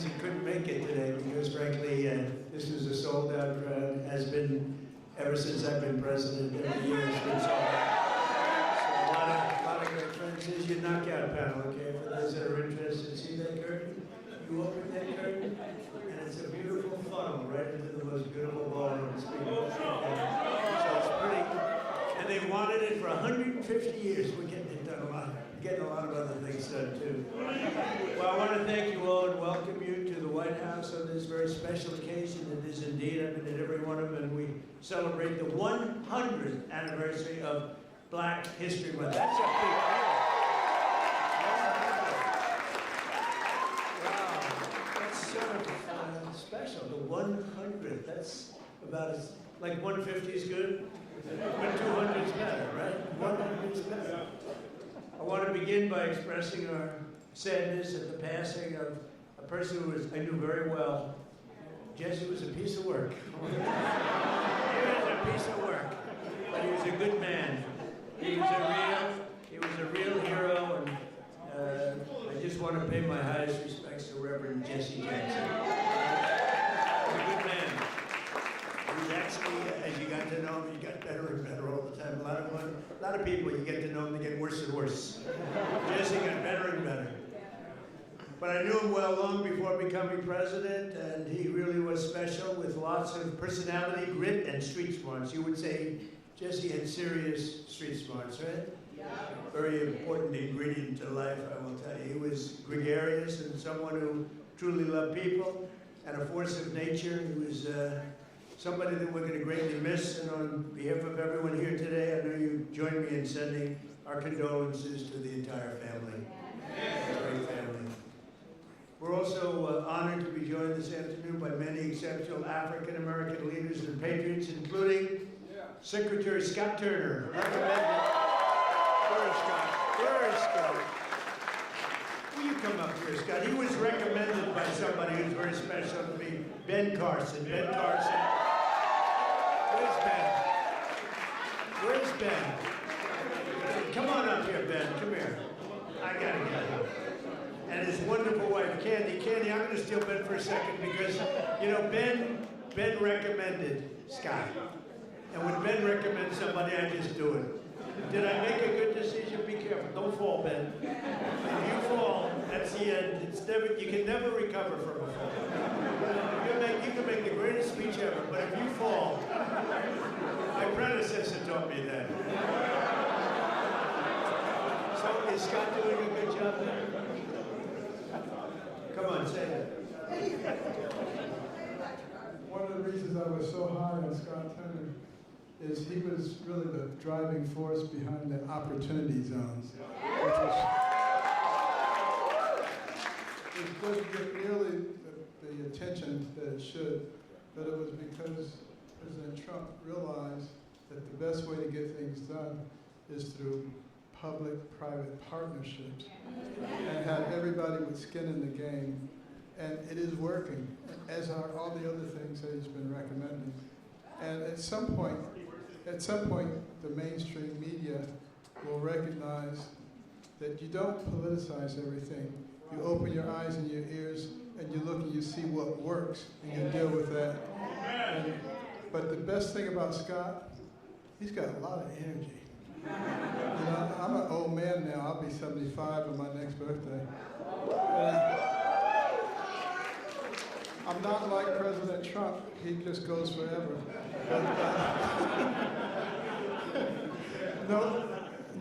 friends who couldn't make it today because, frankly, this was a sold-out crowd. Has been ever since I've been president. Every year it's been sold out. So a lot of great friends. Here's your knockout panel, okay? For those that are interested, see that curtain? You open that curtain, and it's a beautiful funnel right into the most beautiful ballroom. So it's pretty. And they wanted it for 150 years. We're getting it done a lot. Getting a lot of other things done too. Well, I want to thank you all and welcome you to the White House on this very special occasion. It is indeed. I've been at every one of them, and we celebrate the 100th anniversary of Black History Month. That's a big deal. Wow, that's sort of special. The 100th. That's about as like 150 is good, but 200 is better, right? 100 is better. I want to begin by expressing our sadness at the passing of a person who I knew very well. Jesse was a piece of work. He was a piece of work, but he was a good man. He was a real hero, and I just want to pay my highest respects to Reverend Jesse Jackson. He was a good man. He was actually, as you got to know him, you got better and better all the time. A lot of people, you get to know them, they get worse and worse. Jesse got better and better. But I knew him well long before becoming president, and he really was special with lots of personality, grit, and street smarts. You would say Jesse had serious street smarts, right? Yeah. Very important ingredient to life, I will tell you. He was gregarious and someone who truly loved people and a force of nature. He was somebody that we're going to greatly miss, and on behalf of everyone here today, I know you join me in sending our condolences to the entire family. Great family. We're also honored to be joined this afternoon by many exceptional African American leaders and patriots, including Secretary Scott Turner. Where is Scott? Where is Scott? Will you come up here, Scott? He was recommended by somebody who's very special to me, Ben Carson. Ben Carson. Where's Ben? Where's Ben? Come on up here, Ben. Come here. I gotta get him. And his wonderful wife, Candy. Candy, I'm gonna steal Ben for a second because, you know, Ben recommended Scott. And when Ben recommends somebody, I just do it. Did I make a good decision? Be careful. Don't fall, Ben. If you fall, that's the end. It's never, you can never recover from a fall. You can make the greatest speech ever, but if you fall, my predecessor taught me that. So is Scott doing a good job there? Come on, say it. One of the reasons I was so high on Scott Turner is he was really the driving force behind the opportunity zones, which doesn't get nearly the attention that it should, but it was because President Trump realized that the best way to get things done is through public-private partnerships and have everybody with skin in the game, and it is working, as are all the other things that he's been recommending. And at some point, the mainstream media will recognize that you don't politicize everything. You open your eyes and your ears, and you look and you see what works, and you deal with that. But the best thing about Scott, he's got a lot of energy. You know, I'm an old man now. I'll be 75 on my next birthday. I'm not like President Trump. He just goes forever.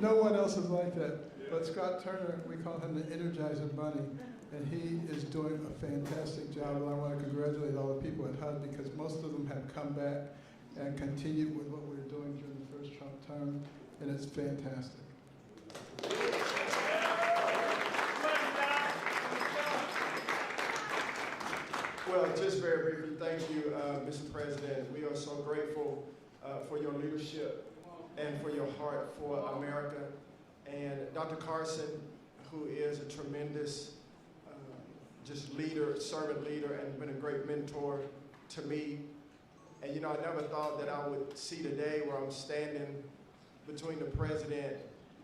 No one else is like that. But Scott Turner, we call him the Energizer Bunny, and he is doing a fantastic job. And I want to congratulate all the people at HUD because most of them have come back and continued with what we were doing during the first Trump term, and it's fantastic. Well, just very briefly, thank you, Mr. President. We are so grateful for your leadership and for your heart for America. And Dr. Carson, who is a tremendous just leader, servant leader, and been a great mentor to me. And you know, I never thought that I would see the day where I'm standing between the president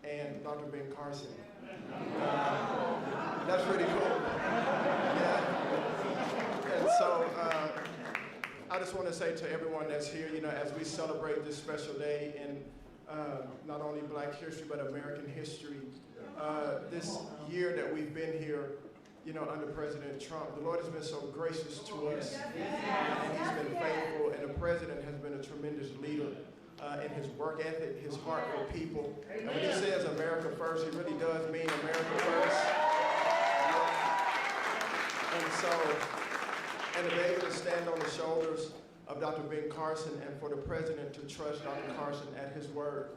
and Dr. Ben Carson. That's pretty cool. Yeah. And so I just want to say to everyone that's here, as we celebrate this special day in not only Black history, but American history, this year that we've been here, under President Trump, the Lord has been so gracious to us. He's been faithful, and the President has been a tremendous leader in his work ethic, his heart for people. And when he says America first, he really does mean America first. And to be able to stand on the shoulders of Dr. Ben Carson and for the President to trust Dr. Carson at his word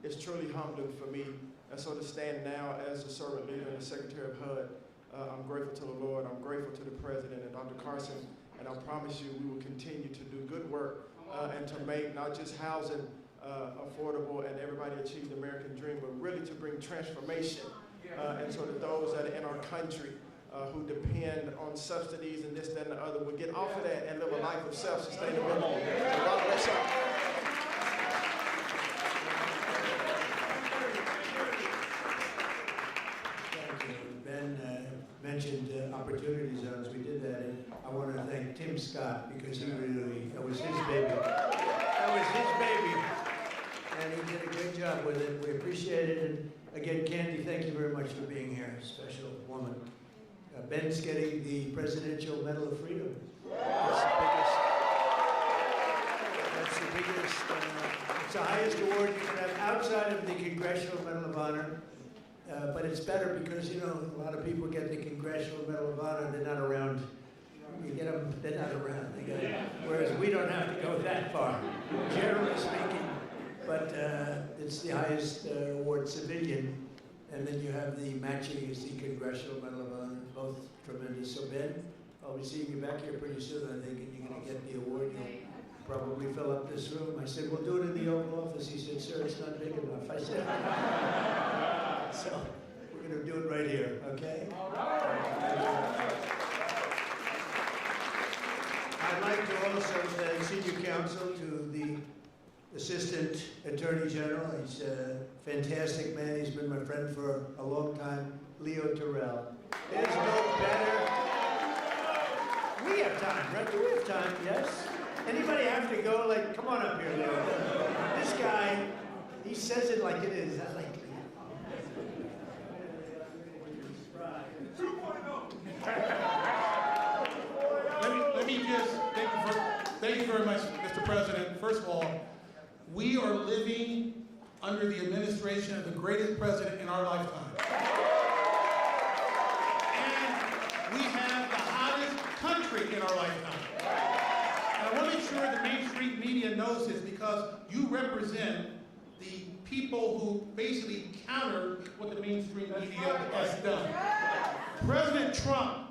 is truly humbling for me. And so to stand now as the servant leader and the Secretary of HUD, I'm grateful to the Lord, I'm grateful to the President and Dr. Carson, and I promise you we will continue to do good work and to make not just housing affordable and everybody achieve the American dream, but really to bring transformation. And so that those that are in our country who depend on subsidies and this, that, and the other will get off of that and live a life of self-sustainability. So God bless y'all. Mentioned opportunity zones. We did that, and I want to thank Tim Scott because that was his baby. That was his baby, and he did a great job with it. We appreciate it, and again, Candy, thank you very much for being here. Special woman. Ben's getting the Presidential Medal of Freedom. That's the biggest. It's the highest award you can have outside of the Congressional Medal of Honor. But it's better because, a lot of people get the Congressional Medal of Honor, they're not around. You get them, they're not around. Whereas we don't have to go that far, generally speaking. But it's the highest award, civilian. And then you have the matching is the Congressional Medal of Honor, both tremendous. So Ben, I'll be seeing you back here pretty soon, I think, and you're going to get the award. You'll probably fill up this room. I said, we'll do it in the Oval Office. He said, sir, it's not big enough. I said, so we're going to do it right here, okay? All right. I'd like to also thank Senior Counsel to the Assistant Attorney General. He's a fantastic man. He's been my friend for a long time, Leo Terrell. There's no better. We have time, right? Do we have time? Yes? Anybody have to go? Come on up here, Leo. This guy, he says it like it is. I like it. Let me just thank you very much, Mr. President. First of all, we are living under the administration of the greatest president in our lifetime. And we have the hottest country in our lifetime. And I want to make sure the mainstream media knows this because you represent the people who basically counter what the mainstream media has done. President Trump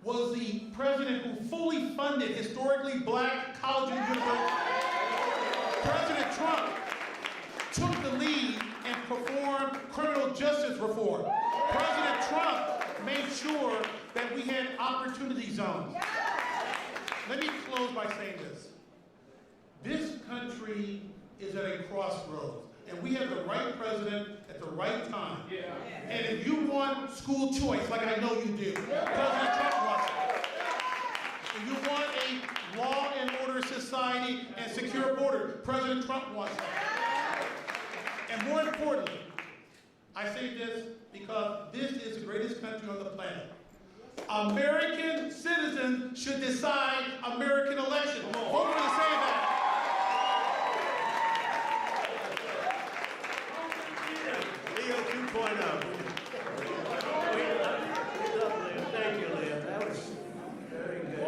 was the president who fully funded historically Black colleges and universities. President Trump took the lead and performed criminal justice reform. President Trump made sure that we had opportunity zones. Let me close by saying this. This country is at a crossroads, and we have the right president at the right time. And if you want school choice, like I know you do, President Trump wants it. If you want a law and order society and secure border, President Trump wants that. And more importantly, I say this because this is the greatest country on the planet. American citizens should decide American elections. Vote for the say that. Leo 2.0. Thank you, Leo. That was very good.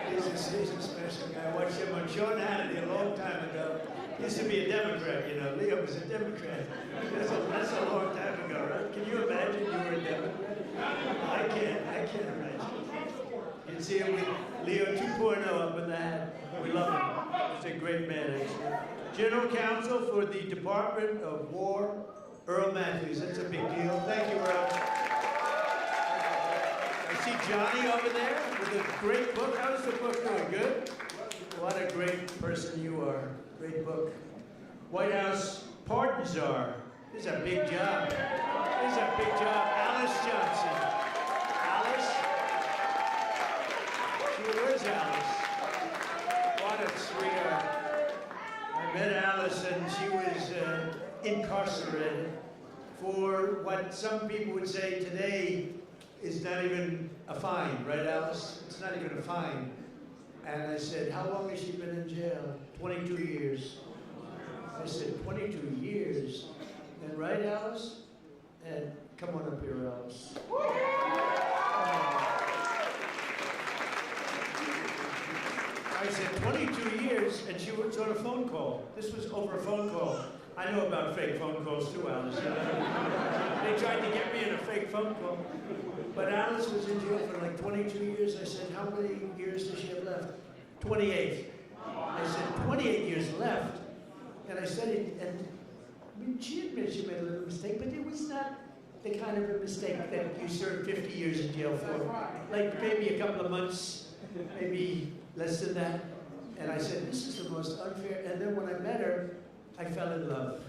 He's a special guy. I watched him on Sean Hannity a long time ago. He used to be a Democrat, Leo was a Democrat. That's a long time ago, right? Can you imagine you were a Democrat? I can't imagine. You'd see him with Leo 2.0 up in the hat. We love him. He's a great man, actually. General Counsel for the Department of War Earl Matthews, that's a big deal. Thank you, Earl. I see Johnny over there with a great book. How's the book doing? Good? What a great person you are. Great book. White House Pardon Czar. This is a big job. This is a big job. Alice Johnson. Alice? Where's Alice? What a sweetheart. I met Alice and she was incarcerated for what some people would say today is not even a fine, right, Alice? It's not even a fine. And I said, how long has she been in jail? 22 years. I said, 22 years. And right, Alice? And come on up here, Alice. I said, 22 years, and she was on a phone call. This was over a phone call. I know about fake phone calls too, Alice. They tried to get me in a fake phone call. But Alice was in jail for like 22 years. I said, how many years does she have left? 28. I said, 28 years left. And I said it, and I mean, she admitted she made a little mistake, but it was not the kind of a mistake that you serve 50 years in jail for. Like maybe a couple of months, maybe less than that. And I said, this is the most unfair. And then when I met her, I fell in love.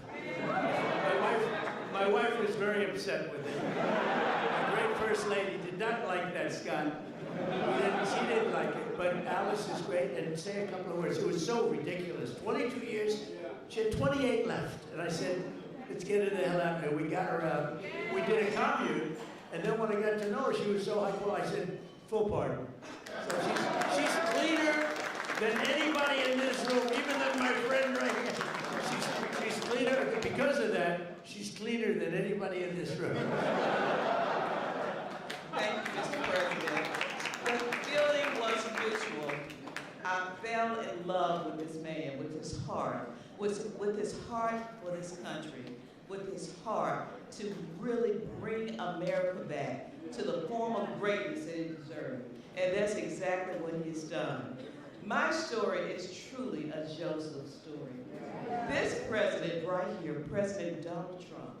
My wife was very upset with it. My great first lady did not like that, Scott. She didn't like it, but Alice is great, and say a couple of words. It was so ridiculous. 22 years, she had 28 left. And I said, let's get her the hell out of here. We got her out. We did a commune, and then when I got to know her, she was so high quality. I said, full pardon. So she's cleaner than anybody in this room, even than my friend right here. She's cleaner. Because of that, she's cleaner than anybody in this room. Thank you, Mr. President. The feeling was mutual. I fell in love with this man, with his heart, with his heart for this country, with his heart to really bring America back to the form of greatness that it deserved. And that's exactly what he's done. My story is truly a Joseph story. This president right here, President Donald Trump,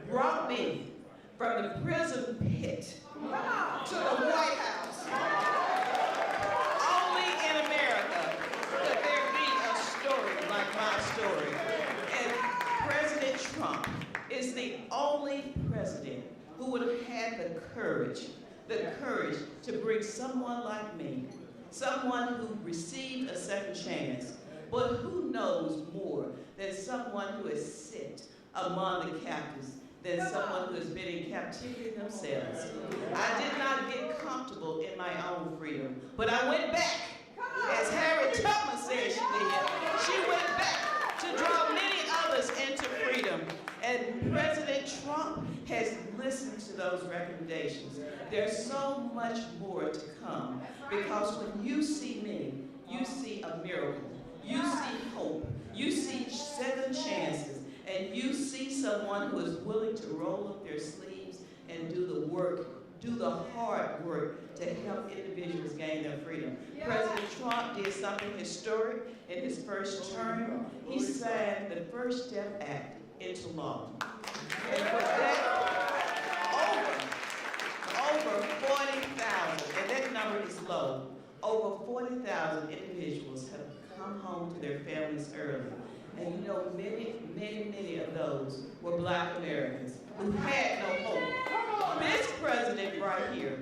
brought me from the prison pit to the White House. Only in America could there be a story like my story. And President Trump is the only president who would have had the courage to bring someone like me, someone who received a second chance, but who knows more than someone who has sit among the captives, than someone who has been in captivity themselves. I did not get comfortable in my own freedom, but I went back, as Harriet Tubman said she did. She went back to draw many others into freedom. And President Trump has listened to those recommendations. There's so much more to come, because when you see me, you see a miracle. You see hope. You see second chances. And you see someone who is willing to roll up their sleeves and do the work, do the hard work to help individuals gain their freedom. President Trump did something historic in his first term. He signed the First Step Act into law. And for that, over 40,000, and that number is low, over 40,000 individuals have come home to their families early. And you know, many of those were Black Americans who had no hope. This president right here,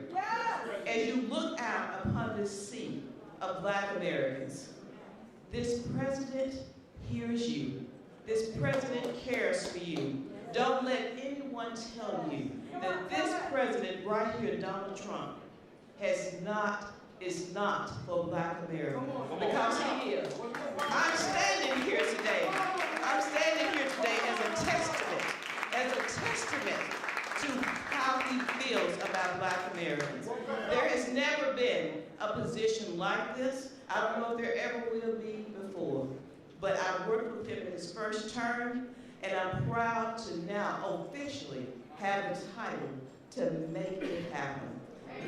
as you look out upon this sea of Black Americans, this president hears you. This president cares for you. Don't let anyone tell you that this president right here, Donald Trump, is not for Black America, because he is. I'm standing here today as a testament to how he feels about Black Americans. There has never been a position like this. I don't know if there ever will be before, but I worked with him in his first term, and I'm proud to now officially have the title to make it happen.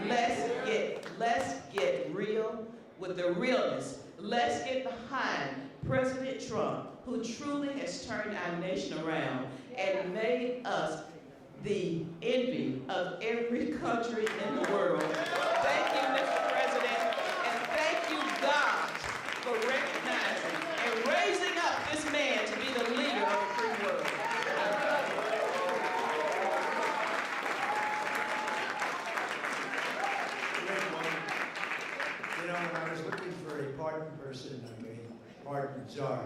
Let's get real with the realness. Let's get behind President Trump, who truly has turned our nation around. And and made us the envy of every country in the world. Thank you, Mr. President, and thank you, God, for recognizing and raising up this man to be the leader of the free world. You know, when I was looking for a pardon person, a pardon czar,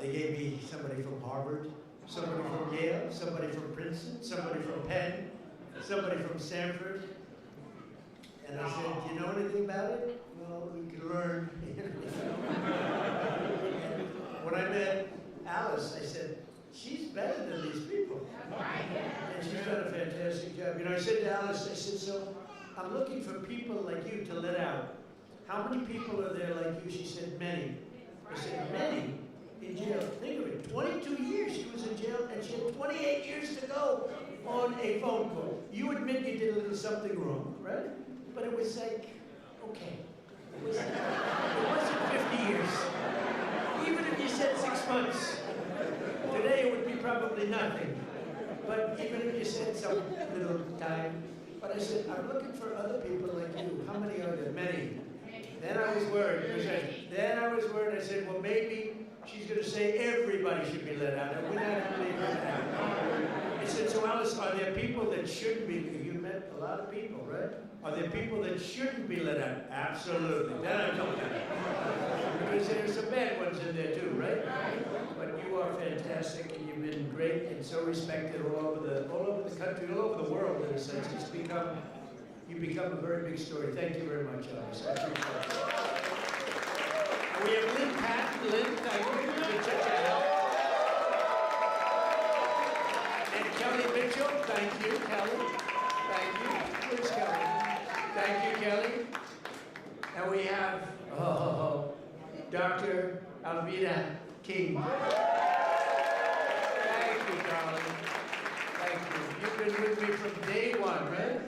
they gave me somebody from Harvard, somebody from Yale, somebody from Princeton, somebody from Penn, somebody from Stanford. And I said, do you know anything about it? Well, we can learn. When I met Alice, I said, she's better than these people. And she's done a fantastic job. You know, I said to Alice, I said, so I'm looking for people like you to let out. How many people are there like you? She said, many. I said, many? In jail. Think of it, 22 years she was in jail, and she had 28 years to go on a phone call. You admit you did a little something wrong, right? But it was like, okay. It wasn't 50 years. Even if you said 6 months, today it would be probably nothing. But even if you said some little time, but I said, I'm looking for other people like you. How many are there? Many. Then I was worried. I said, well, maybe she's going to say everybody should be let out. And we're not going to leave her out. I said, so Alice, are there people that shouldn't be? You met a lot of people, right? Are there people that shouldn't be let out? Absolutely. Then I told her. Because there's some bad ones in there too, right? But you are fantastic, and you've been great and so respected all over the country, all over the world in a sense. You've become a very big story. Thank you very much, Alice. I appreciate it. We have Lynn Patton. Lynn, thank you. And Kelly Mitchell, thank you, Kelly. Thank you. Where's Kelly? Thank you, Kelly. And we have Dr. Alvida King. Thank you, darling. Thank you. You've been with me from day one, right?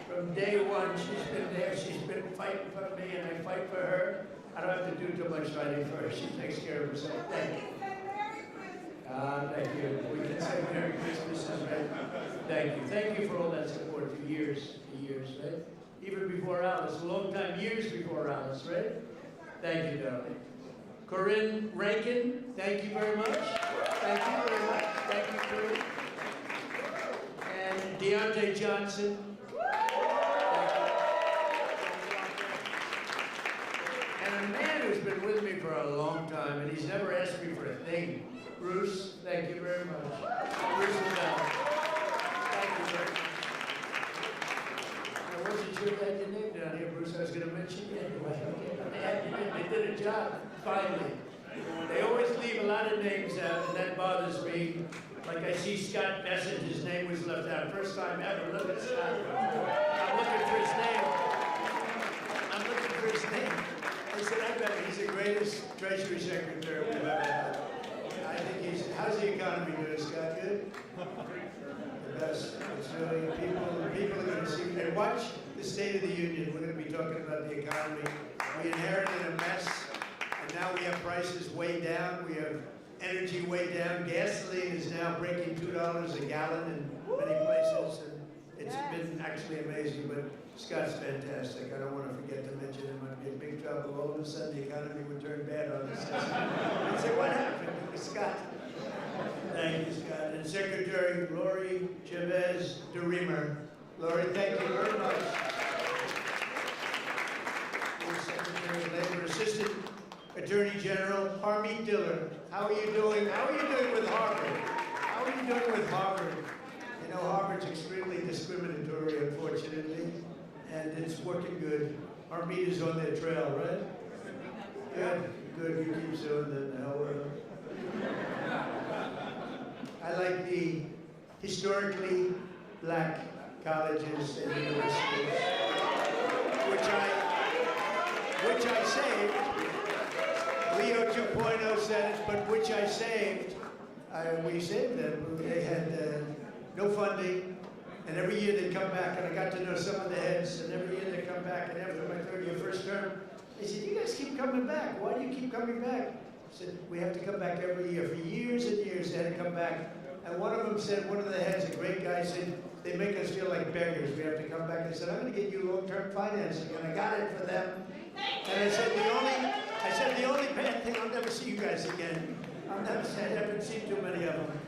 From day one, she's been there. She's been fighting for me, and I fight for her. I don't have to do too much fighting for her. She takes care of herself. Thank you. Thank you. We can say Merry Christmas, right? Thank you. Thank you for all that support for years, right? Even before Alice, a long time, years before Alice, right? Thank you, darling. Corinne Rankin, thank you very much. Thank you very much. Thank you, Corinne. And Deontay Johnson. And a man who's been with me for a long time, and he's never asked me for a thing. Bruce, thank you very much. Bruce and Bell. Thank you very much. I wasn't sure if I had your name down here, Bruce. I was going to mention you anyway. They did a job, finally. They always leave a lot of names out, and that bothers me. Like I see Scott Bessent, his name was left out. First time ever. Look at Scott. I'm looking for his name. I said, I bet he's the greatest Treasury Secretary we've ever had. I think how's the economy doing, Scott? Good? The best. It's really, people are going to see, and watch the State of the Union. We're going to be talking about the economy. We inherited a mess, and now we have prices way down. We have energy way down. Gasoline is now breaking $2 a gallon in many places, and it's been actually amazing, but Scott's fantastic. I don't want to forget to mention him. I'd be in big trouble. All of a sudden, the economy would turn bad on us. I'd say, what happened? Scott. Thank you, Scott. And Secretary Lori Chavez DeReamer. Lori, thank you very much. Secretary of Labor, Assistant Attorney General Harmeet Diller. How are you doing? How are you doing with Harvard? How are you doing with Harvard? You know, Harvard's extremely discriminatory, unfortunately, and it's working good. Harmeet is on their trail, right? Good, good. You keep doing that now. I like the historically black colleges and universities, which I saved. Leo 2.0 said it, but which I saved. We saved them. They had no funding, and every year they'd come back, and I got to know some of the heads, and every year they'd come back, and after my third year, first term, they said, you guys keep coming back. Why do you keep coming back? I said, we have to come back every year. For years and years, they had to come back And one of them said, one of the heads, a great guy, said, they make us feel like beggars. We have to come back. I said, I'm going to get you long-term financing, and I got it for them. And I said, the only bad thing, I'll never see you guys again. I haven't seen too many of them.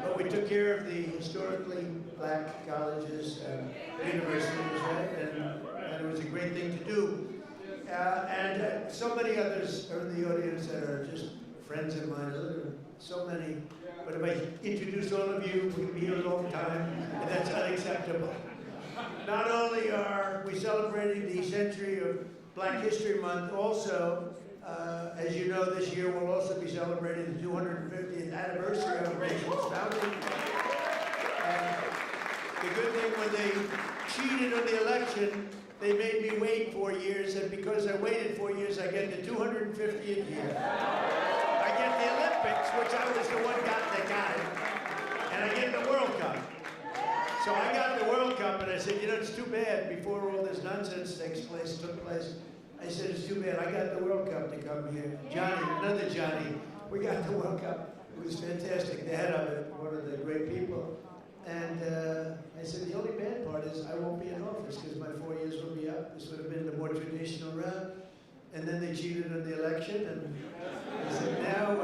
But we took care of the historically black colleges and universities, right? And it was a great thing to do. And so many others are in the audience that are just friends of mine. So many. But if I introduce all of you, we'll be here a long time, and that's unacceptable. Not only are we celebrating the century of Black History Month, also, as you know, this year we'll also be celebrating the 250th anniversary of the nation's founding. And the good thing, when they cheated on the election, they made me wait 4 years, and because I waited 4 years, I get the 250th year. I get the Olympics, which I was the one that got it, and I get the World Cup. So I got the World Cup, and I said, you know, it's too bad before all this nonsense took place. I said, it's too bad. I got the World Cup to come here. Johnny, another Johnny, we got the World Cup. It was fantastic. The head of it, one of the great people. And I said, the only bad part is I won't be in office because my 4 years will be up. This would have been the more traditional route. And then they cheated on the election, and I said, now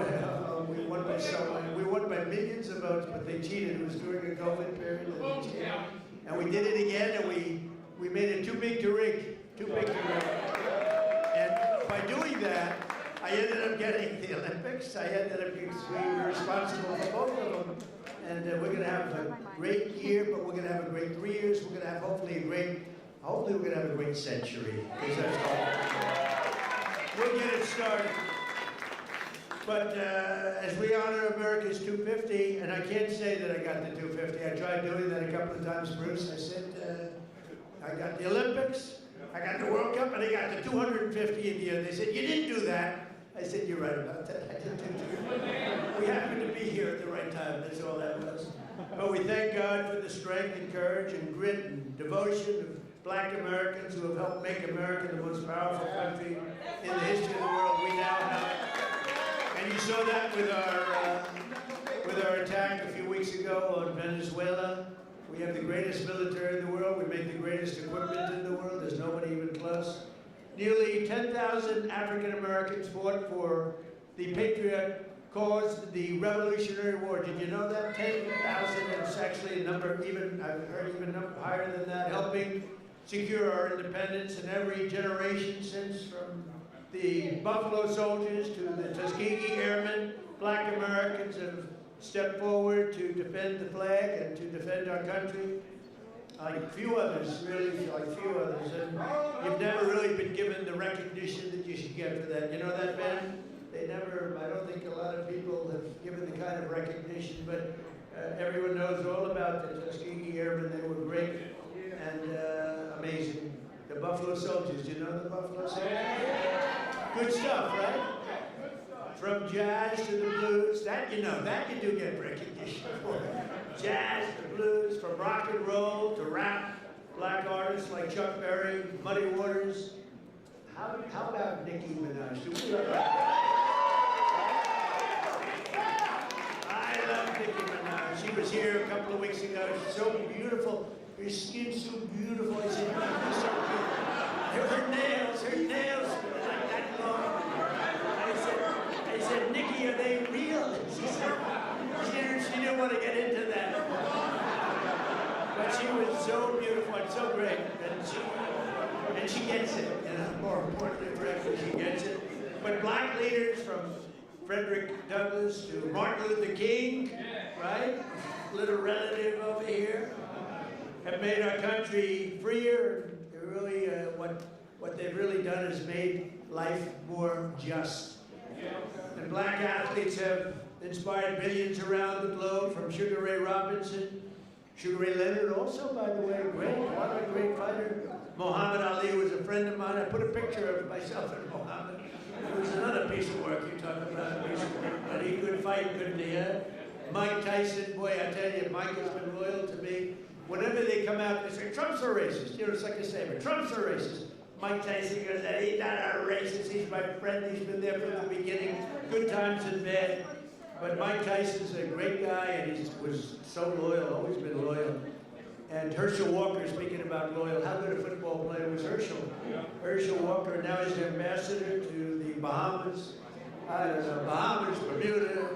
we won by so much. We won by millions of votes, but they cheated. It was during a COVID period, and they cheated. And we did it again, and we made it too big to rig. Too big to rig. And by doing that, I ended up getting the Olympics. I ended up being responsible for both of them. And we're going to have a great year, but we're going to have a great 3 years. We're going to have hopefully we're going to have a great century. Because that's all. We'll get it started. But as we honor America's 250, and I can't say that I got the 250. I tried doing that a couple of times, Bruce. I said, I got the Olympics, I got the World Cup, and I got the 250th year. They said, you didn't do that. I said, you're right about that. I didn't do that. We happened to be here at the right time. That's all that was. But we thank God for the strength and courage and grit and devotion of Black Americans who have helped make America the most powerful country in the history of the world we now have. And you saw that with our attack a few weeks ago on Venezuela. We have the greatest military in the world. We make the greatest equipment in the world. There's nobody even close. Nearly 10,000 African Americans fought for the patriot cause, the Revolutionary War. Did you know that? 10,000. It's actually a number I've heard even higher than that, helping secure our independence in every generation since, from the Buffalo Soldiers to the Tuskegee Airmen. Black Americans have stepped forward to defend the flag and to defend our country. Like few others, really, like few others. And you've never really been given the recognition that you should get for that. You know that, Ben? They never, I don't think a lot of people have given the kind of recognition, but everyone knows all about the Tuskegee Airmen. They were great and amazing. The Buffalo Soldiers, do you know the Buffalo Soldiers? Good stuff, right? From jazz to the blues, that you know, that you do get recognition for. Jazz to blues, from rock and roll to rap, black artists like Chuck Berry, Muddy Waters. How about Nicki Minaj? Do we love her? I love Nicki Minaj. She was here a couple of weeks ago. She's so beautiful. Her skin's so beautiful. I said, she's so beautiful. Her nails like that long. I said, Nicki, are they real? She said, she didn't want to get into that. But she was so beautiful and so great. And she gets it. And more importantly, frankly, she gets it. But black leaders from Frederick Douglass to Martin Luther King, right? Little relative over here, have made our country freer. They're really, what they've really done is made life more just. And black athletes have inspired billions around the globe, from Sugar Ray Robinson, Sugar Ray Leonard also, by the way, what a great fighter. Muhammad Ali was a friend of mine. I put a picture of myself and Muhammad. It was another piece of work. You talk about a piece of work, but he could fight, couldn't he? Mike Tyson, boy, I tell you, Mike has been loyal to me. Whenever they come out, they say, Trump's a racist. You know, it's like a saber. Trump's a racist. Mike Tyson goes, he's not a racist. He's my friend. He's been there from the beginning. Good times and bad. But Mike Tyson's a great guy, and he was so loyal, always been loyal. And Herschel Walker, speaking about loyal, how good a football player was Herschel? Herschel Walker now is the ambassador to the Bahamas. I don't know, Bahamas, Bermuda,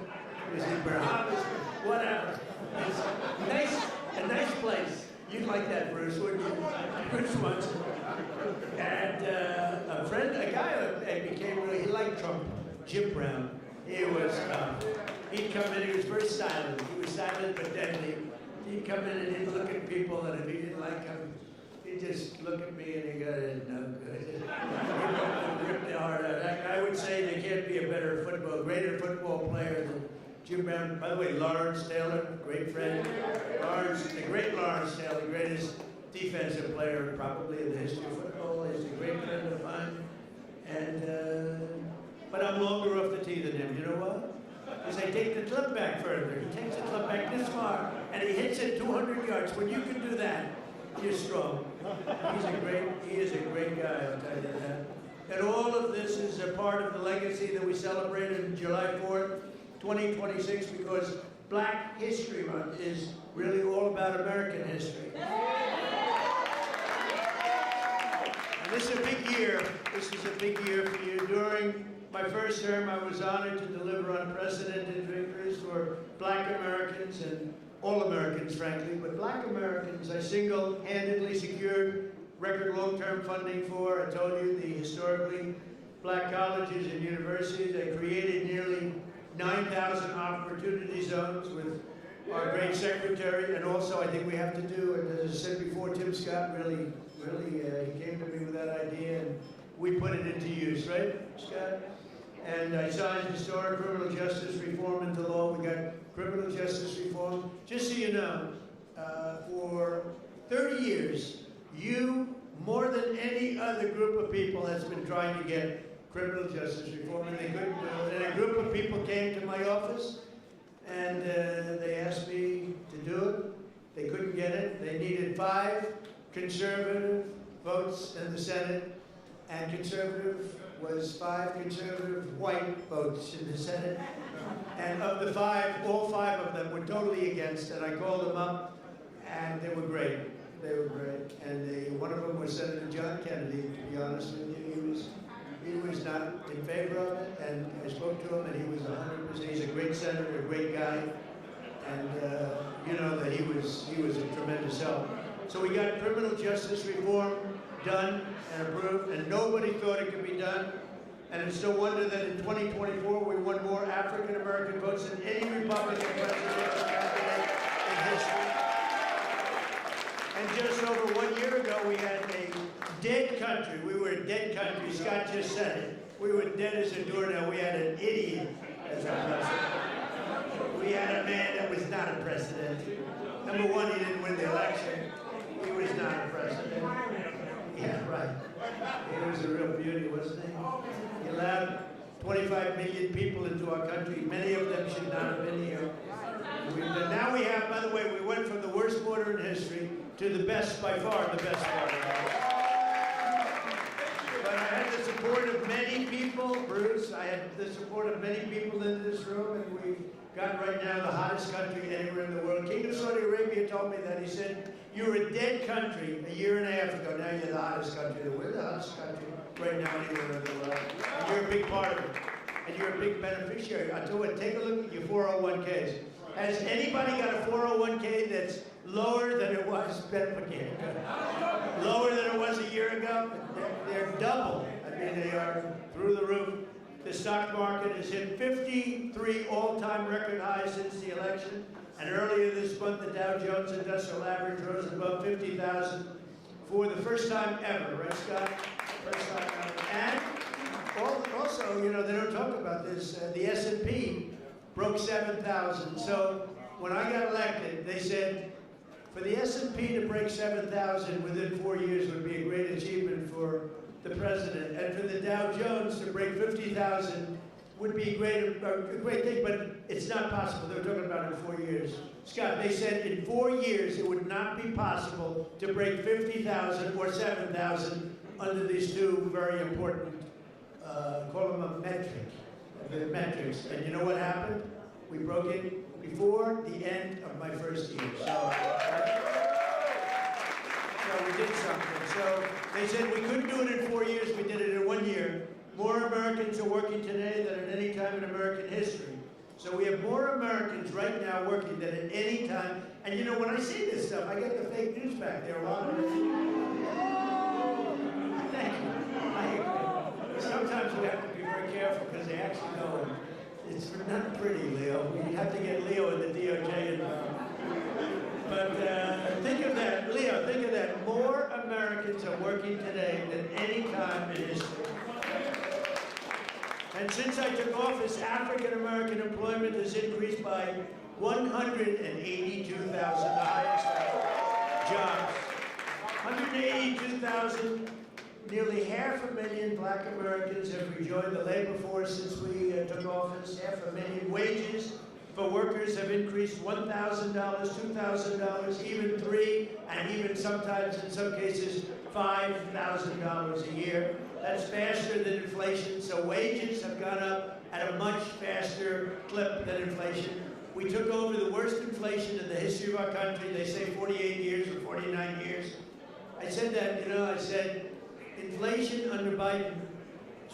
is it Bahamas? Whatever. It's a nice place. You'd like that, Bruce, wouldn't you? Bruce wants it. And a guy became really, he liked Trump, Jim Brown. He'd come in, he was very silent. He was silent but deadly. He'd come in and he'd look at people, and if he didn't like them, he'd just look at me and he'd go, no good. He'd rip the heart out. I would say there can't be a greater football player than Jim Brown. By the way, Lawrence Taylor, great friend. The great Lawrence Taylor, the greatest defensive player probably in the history of football. He's a great friend of mine. But I'm longer off the tee than him. You know what? Because I take the club back further. He takes the club back this far, and he hits it 200 yards. When you can do that, you're strong. He is a great guy, I'll tell you that. And all of this is a part of the legacy that we celebrated on July 4th, 2026, because Black History Month is really all about American history. And this is a big year. This is a big year for you. During my first term, I was honored to deliver unprecedented victories for Black Americans and all Americans, frankly, but Black Americans I single-handedly secured record long-term funding for. I told you, the historically Black colleges and universities. I created nearly 9,000 opportunity zones with our great secretary, and also I think we have to do, and as I said before, Tim Scott really he came to me with that idea, and we put it into use, right, Scott? And I signed historic criminal justice reform into law. We got criminal justice reform. Just so you know, for 30 years, you, more than any other group of people, has been trying to get criminal justice reform, and they couldn't do it. And a group of people came to my office, and they asked me to do it. They couldn't get it. They needed 5 conservative votes in the Senate, and conservative was 5 conservative white votes in the Senate. And of the 5, all 5 of them were totally against, and I called them up, and they were great. They were great. And one of them was Senator John Kennedy, to be honest with you. He was not in favor of it, and I spoke to him, and he was 100%. He's a great senator, a great guy, and you know that he was a tremendous help. So we got criminal justice reform done and approved, and nobody thought it could be done. And it's no wonder that in 2024 we won more African American votes than any Republican presidential candidate in history. And just over 1 year ago, we had a dead country. We were a dead country. Scott just said it. We were dead as a doornail. We had an idiot as our president. We had a man that was not a president. Number one, he didn't win the election. He was not a president. Yeah, right. He was a real beauty, wasn't he? He allowed 25 million people into our country. Many of them should not have been here. Now we have, by the way, we went from the worst border in history to the best, by far, the best border. But I had the support of many people, Bruce. I had the support of many people in this room, and we've got right now the hottest country anywhere in the world. King of Saudi Arabia told me that. He said, you were a dead country a year and a half ago. Now you're the hottest country. We're the hottest country right now anywhere in the world. And you're a big part of it. And you're a big beneficiary. I tell you what, take a look at your 401ks. Has anybody got a 401k that's lower than it was, lower than it was a year ago? They're double. I mean, they are through the roof. The stock market has hit 53 all-time record highs since the election. And earlier this month, the Dow Jones Industrial Average rose above 50,000 for the first time ever, right, Scott? First time ever. And also, you know, they don't talk about this, the S&P broke 7,000. So when I got elected, they said, for the S&P to break 7,000 within 4 years would be a great achievement for the president. And for the Dow Jones to break 50,000 would be a great thing, but it's not possible. They were talking about it in 4 years. Scott, they said in 4 years it would not be possible to break 50,000 or 7,000 under these two very important, call them a metric, the metrics. And you know what happened? We broke it before the end of my first year. So we did something. So they said we couldn't do it in 4 years. We did it in 1 year. More Americans are working today than at any time in American history. So we have more Americans right now working than at any time. And you know, when I see this stuff, I get the fake news back there a lot of it. Thank you. Sometimes we have to be very careful because they actually know it's not pretty, Leo. We have to get Leo in the DOJ involved. But think of that, Leo, think of that. More Americans are working today than any time in history. And since I took office, African-American employment has increased by 182,000, the highest jobs. 182,000, nearly 500,000 black Americans have rejoined the labor force since we took office. 500,000 wages for workers have increased $1,000, $2,000, even $3,000, and even sometimes, in some cases, $5,000 a year. That's faster than inflation, so wages have gone up at a much faster clip than inflation. We took over the worst inflation in the history of our country. They say 48 years or 49 years. I said that, you know, I said inflation under Biden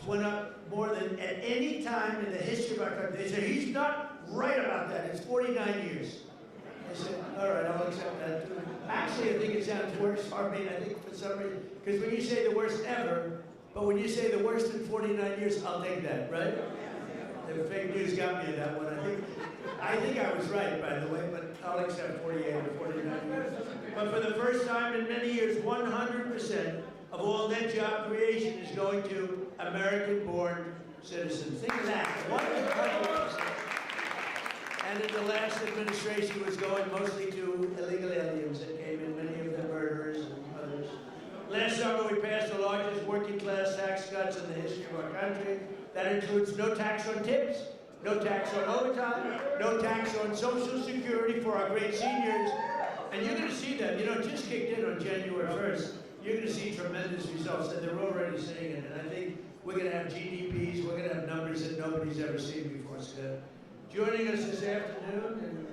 went up more than at any time in the history of our country. They said, he's not right about that. It's 49 years. I said, all right, I'll accept that too. Actually, I think it sounds worse for me. I think for some reason, because when you say the worst ever, but when you say the worst in 49 years, I'll take that, right? The fake news got me in that one. I think I was right, by the way, but I'll accept 48 or 49 years. But for the first time in many years, 100% of all net job creation is going to American-born citizens. Think of that, 100%. And in the last administration was going mostly to illegal aliens that came in, many of them murderers and others. Last summer we passed the largest working class tax cuts in the history of our country. That includes no tax on tips, no tax on overtime, no tax on Social Security for our great seniors. And you're going to see that, you know, it just kicked in on January 1st. You're going to see tremendous results, and they're already seeing it. And I think we're going to have GDPs, we're going to have numbers that nobody's ever seen before, Scott. Joining us this afternoon, and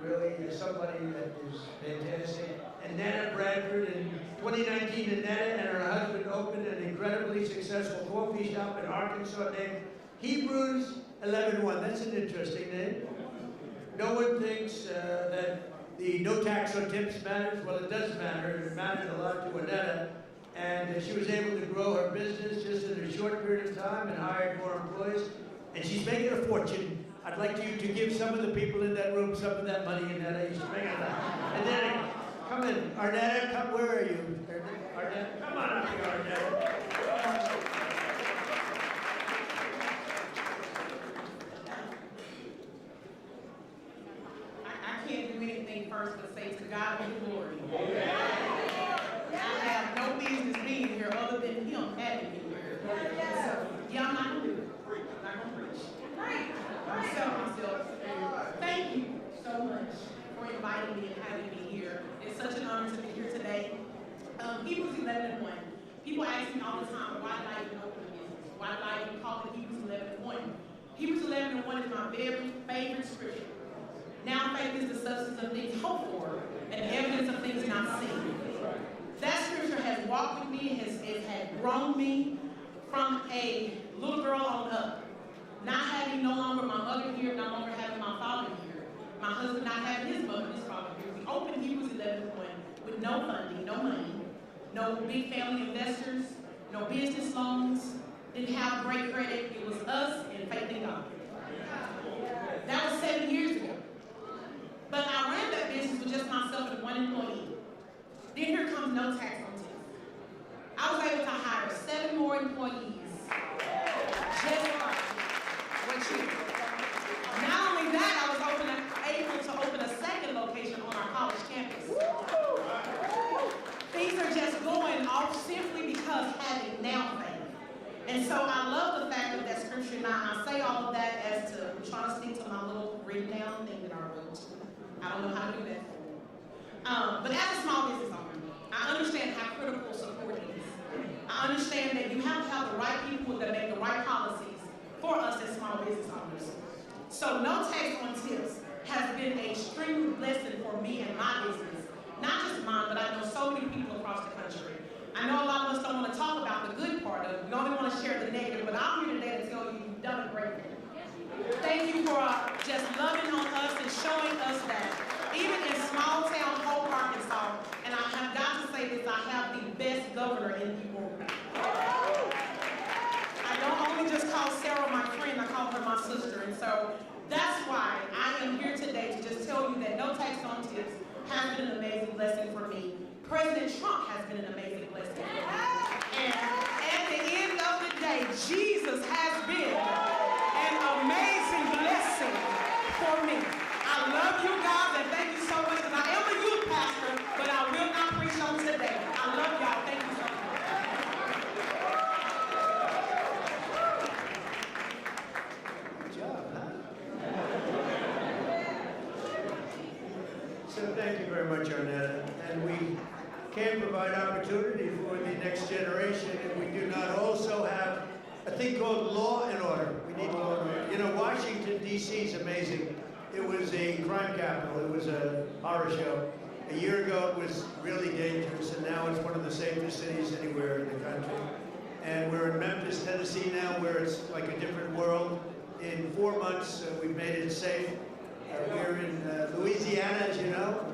really somebody that is fantastic, Annetta Bradford. In 2019, Annetta and her husband opened an incredibly successful coffee shop in Arkansas named Hebrews 11:1. That's an interesting name. No one thinks that the no tax on tips matters. Well, it does matter. It matters a lot to Annetta. And she was able to grow her business just in a short period of time and hired more employees. And she's making a fortune. I'd like you to give some of the people in that room some of that money, Annetta. You should make it up. Annetta, come in. Arnetta, come. Where are you? Arnetta, come on up here, Arnetta. I can't do anything first but say to God be the glory. I have no business being here other than Him having me here. So, yeah, I'm not going to do it. I'm not going to preach. So, thank you so much for inviting me and having me here. It's such an honor to be here today. Hebrews 11:1. People ask me all the time, why did I even open a business? Why did I even call it Hebrews 11:1? Hebrews 11:1 is my very favorite scripture. Now faith is the substance of things hoped for and the evidence of things not seen. That scripture has walked with me, it has grown me from a little girl on up. Not having no longer my mother here, no longer having my father here. My husband not having his mother, his father here. We opened Hebrews 11:1 with no funding, no money, no big family investors, no business loans, didn't have great credit. It was us and faith in God. That was 7 years ago. But I ran that business with just myself and one employee. Then here comes no tax on tips. I was able to hire 7 more employees. Just what you. Not only that, I was able to open a second location on our college campus. Things are just going off simply because having now faith. And so I love the fact of that scripture. Now, I say all of that as to, I'm trying to stick to my little written down thing that I wrote. I don't know how to do that. But as a small business owner, I understand how critical support is. I understand that you have to have the right people that make the right policies for us as small business owners. So no tax on tips has been an extreme blessing for me and my business. Not just mine, but I know so many people across the country. I know a lot of us don't want to talk about the good part of it. We only want to share the negative, but I'm here today to tell you you've done a great thing. Thank you for just loving on us and showing us that even in small town Hope, Arkansas, and I have got to say this, I have the best governor in the world. I don't only just call Sarah my friend, I call her my sister. And so that's why I am here today to just tell you that no tax on tips has been an amazing blessing for me. President Trump has been an amazing blessing for me. And at the end of the day, Jesus has been an amazing blessing for me. I love you guys and thank you so much. And I am a youth pastor, but I will not preach on today. I love y'all. Thank you so much. Good job, huh? So thank you very much, Arnetta. And we can provide opportunity for the next generation if we do not also have a thing called law and order. We need law and order. You know, Washington, D.C. is amazing. It was a crime capital. It was a horror show. A year ago, it was really dangerous, and now it's one of the safest cities anywhere in the country. And we're in Memphis, Tennessee now, where it's like a different world. In 4 months, we've made it safe. We're in Louisiana, as you know,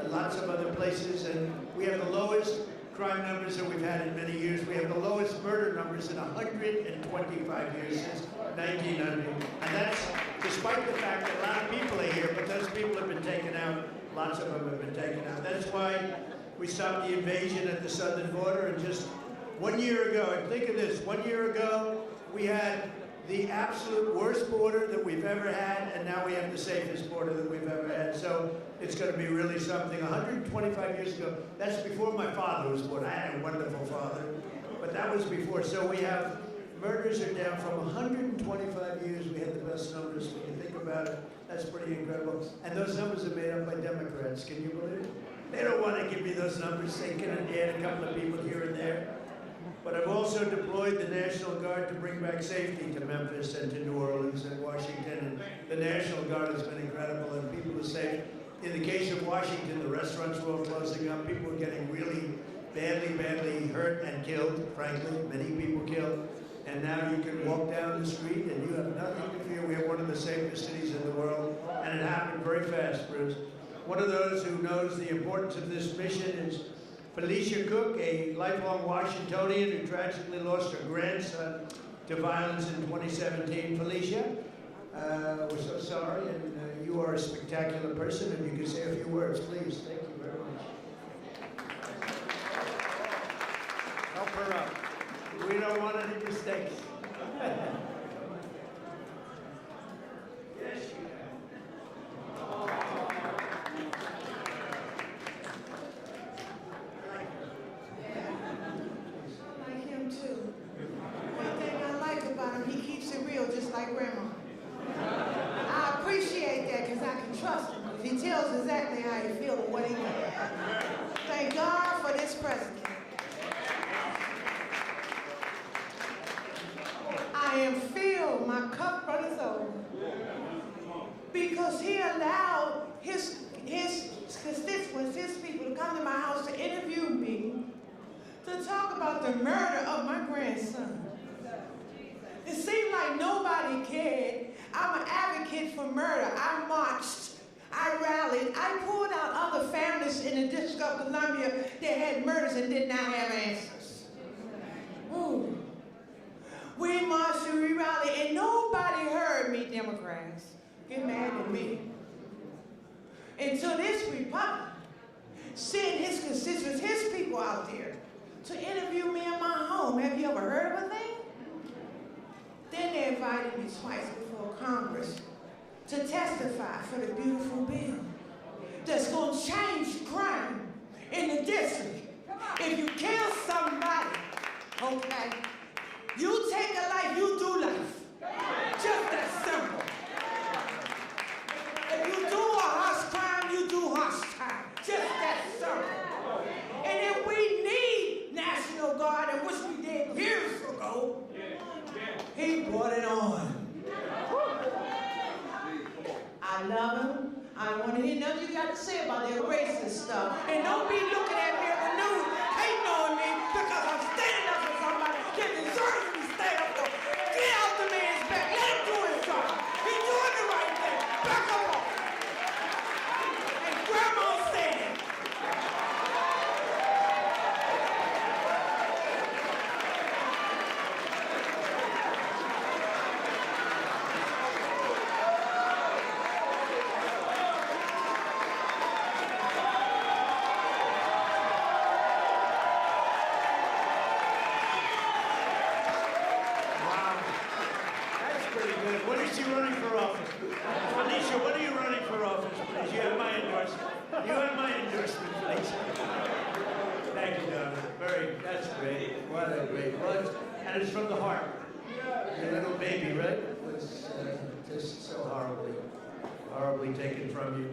lots of other places, and we have the lowest crime numbers that we've had in many years. We have the lowest murder numbers in 125 years since 1900. And that's despite the fact that a lot of people are here, but those people have been taken out. Lots of them have been taken out. That's why we stopped the invasion at the southern border. And just 1 year ago, and think of this, 1 year ago, we had the absolute worst border that we've ever had, and now we have the safest border that we've ever had. So it's going to be really something. 125 years ago, that's before my father was born. I had a wonderful father, but that was before. So we have, murders are down from 125 years. We had the best numbers. When you think about it, that's pretty incredible. And those numbers are made up by Democrats. Can you believe it? They don't want to give me those numbers. They can add a couple of people here and there. But I've also deployed the National Guard to bring back safety to Memphis and to New Orleans and Washington. And the National Guard has been incredible, and people are safe. In the case of Washington, the restaurants were all closing up. People were getting really badly hurt and killed, frankly. Many people killed. And now you can walk down the street and you have nothing to fear. We have one of the safest cities in the world. And it happened very fast, Bruce. One of those who knows the importance of this mission is Felicia Cook, a lifelong Washingtonian who tragically lost her grandson to violence in 2017. Felicia, we're so sorry, and you are a spectacular person. If you could say a few words, please. Thank you very much. Help her up. We don't want any mistakes. Yes, you like Grandma. I appreciate that because I can trust him. He tells exactly how he feels and what he wants. Thank God for this president. I am filled, my cup runneth over. Because he allowed his constituents, his people to come to my house to interview me to talk about the murder of my grandson. It seemed like nobody cared. I'm an advocate for murder. I marched, I rallied, I pulled out other families in the District of Columbia that had murders and did not have answers. Ooh. We marched and we rallied, and nobody heard me, Democrats. Get mad at me. Until this Republican sent his constituents, his people out there to interview me in my home. Have you ever heard of a thing? Then they invited me twice before Congress to testify for the beautiful bill that's going to change crime in the district. If you kill somebody, okay, you take a life, you do life. Just that simple. If you do a harsh crime, you do harsh time. Just that simple. And if we need National Guard, and which we did years ago, he brought it on. to say about their racist stuff. And don't be looking at me in the news hating on me because I'm standing up for somebody that deserves to be stand up for. Get out the man's back. Let him do his job. He's doing the right thing. Back up off. And Grandma said, When is she running for office? Alicia, when are you running for office, please? You have my endorsement. You have my endorsement, please. Thank you, Donna. That's great. What a great bunch. And it's from the heart. Your little baby, right? Was just so horribly taken from you.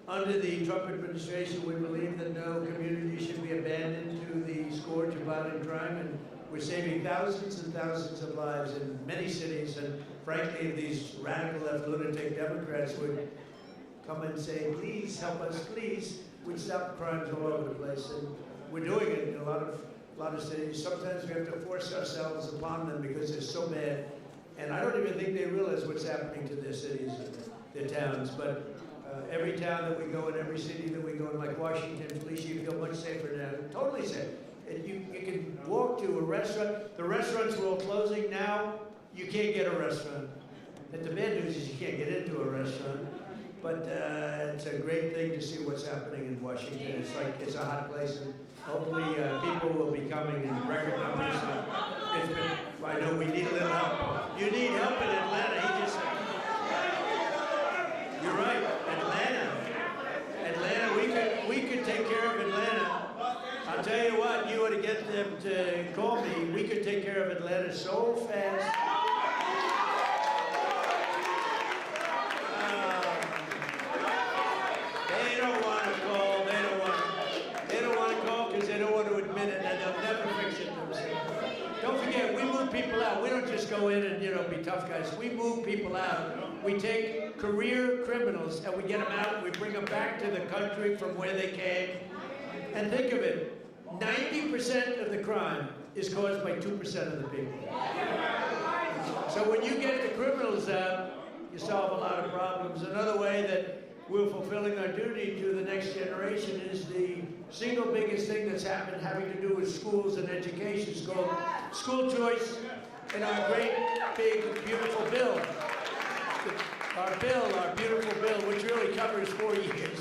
Under the Trump administration, we believe that no community should be abandoned to the scourge of violent crime, and we're saving thousands and thousands of lives in many cities, and frankly, if these radical left lunatic Democrats would come and say, please help us, please, we'd stop crimes all over the place. And we're doing it in a lot of cities. Sometimes we have to force ourselves upon them because they're so bad. And I don't even think they realize what's happening to their cities and their towns. But every town that we go in, every city that we go in, like Washington, Felicia, you feel much safer now, totally safe. You can walk to a restaurant. The restaurants are all closing now. You can't get a restaurant. And the bad news is you can't get into a restaurant. But it's a great thing to see what's happening in Washington. It's a hot place, and hopefully people will be coming in record numbers. I know we need a little help. You need help in Atlanta. He just said. You're right, Atlanta. We could take care of Atlanta. I'll tell you what, you ought to get them to call me. We could take care of Atlanta so fast. They don't want to call. They don't want to call because they don't want to admit it, and they'll never fix it themselves. Don't forget, we move people out. We don't just go in and be tough guys. We move people out. We take career criminals and we get them out. We bring them back to the country from where they came. And think of it. 90% of the crime is caused by 2% of the people. So when you get the criminals out, you solve a lot of problems. Another way that we're fulfilling our duty to the next generation is the single biggest thing that's happened having to do with schools and education. It's called school choice, and our great, big, beautiful bill. Our beautiful bill, which really covers 4 years.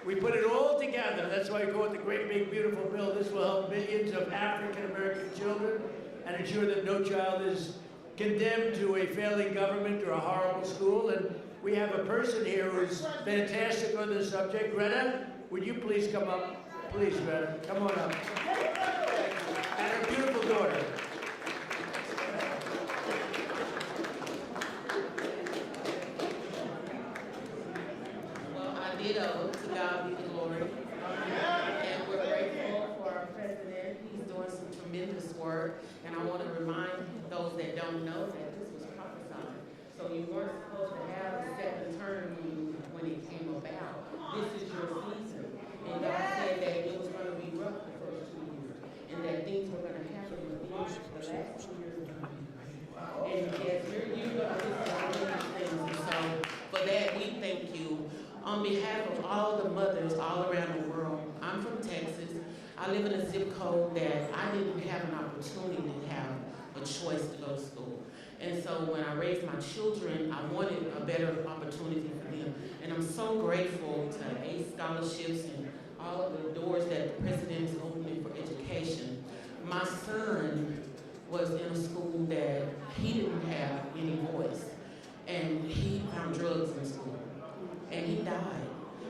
We put it all together. That's why we call it the great, big, beautiful bill. This will help millions of African-American children and ensure that no child is condemned to a failing government or a horrible school. And we have a person here who's fantastic on this subject. Greta, would you please come up? Please, Greta, come on up. And her beautiful daughter. To God be the glory. And we're grateful for our president. He's doing some tremendous work. And I want to remind those that don't know that this was prophesied. So you weren't supposed to have a second term when it came about. This is your season. And God said that it was going to be rough the first 2 years. And that things were going to happen within the last 2 years. And yes, you're going to do some things. And so for that, we thank you. On behalf of all the mothers all around the world, I'm from Texas. I live in a zip code that I didn't have an opportunity to have a choice to go to school. And so when I raised my children, I wanted a better opportunity for them. And I'm so grateful to ACE scholarships and all of the doors that the president is opening for education. My son was in a school that he didn't have any voice. And he found drugs in school. And he died.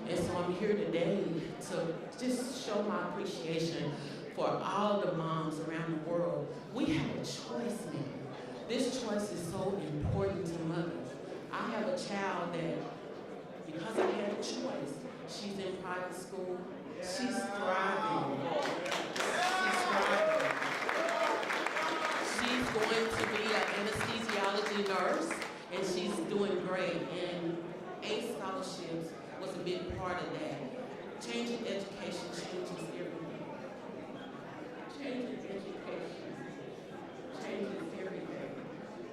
And so I'm here today to just show my appreciation for all the moms around the world. We have a choice now. This choice is so important to mothers. I have a child that, because I had a choice, she's in private school. She's thriving. She's thriving. She's going to be an anesthesiology nurse, and she's doing great. And ACE scholarships was a big part of that. Changing education changes everything. Changing education changes everything.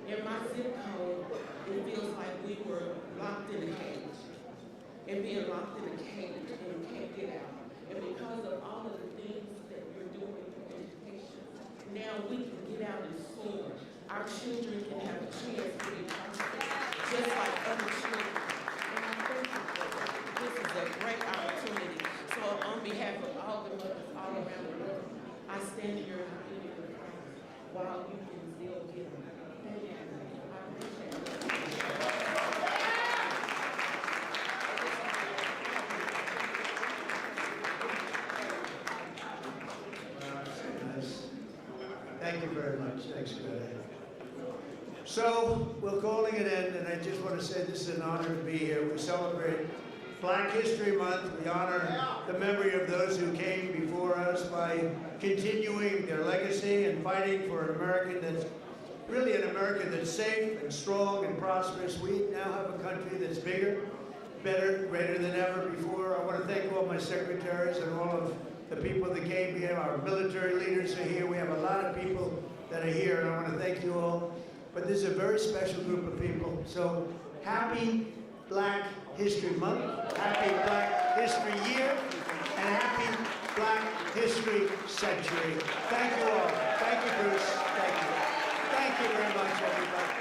In my zip code, it feels like we were locked in a cage. And being locked in a cage and we can't get out. And because of all of the things that we're doing for education, now we can get out and soar. Our children can have a chance to be prosperous, just like other children. And I think that this is a great opportunity. So on behalf of all the mothers all around the world, I stand in your community with Christ while you can still get them. Thank you. I appreciate it. Thank you very much. Thanks, Greta. So, we're calling it in, and I just want to say this is an honor to be here. We celebrate Black History Month. We honor the memory of those who came before us by continuing their legacy and fighting for an America that's really an America that's safe and strong and prosperous. We now have a country that's bigger, better, greater than ever before. I want to thank all my secretaries and all of the people that came here. Our military leaders are here. We have a lot of people that are here, and I want to thank you all. But this is a very special group of people. So happy Black History Month, happy Black History Year, and happy Black History Century. Thank you all. Thank you, Bruce. Thank you. Thank you very much, everybody.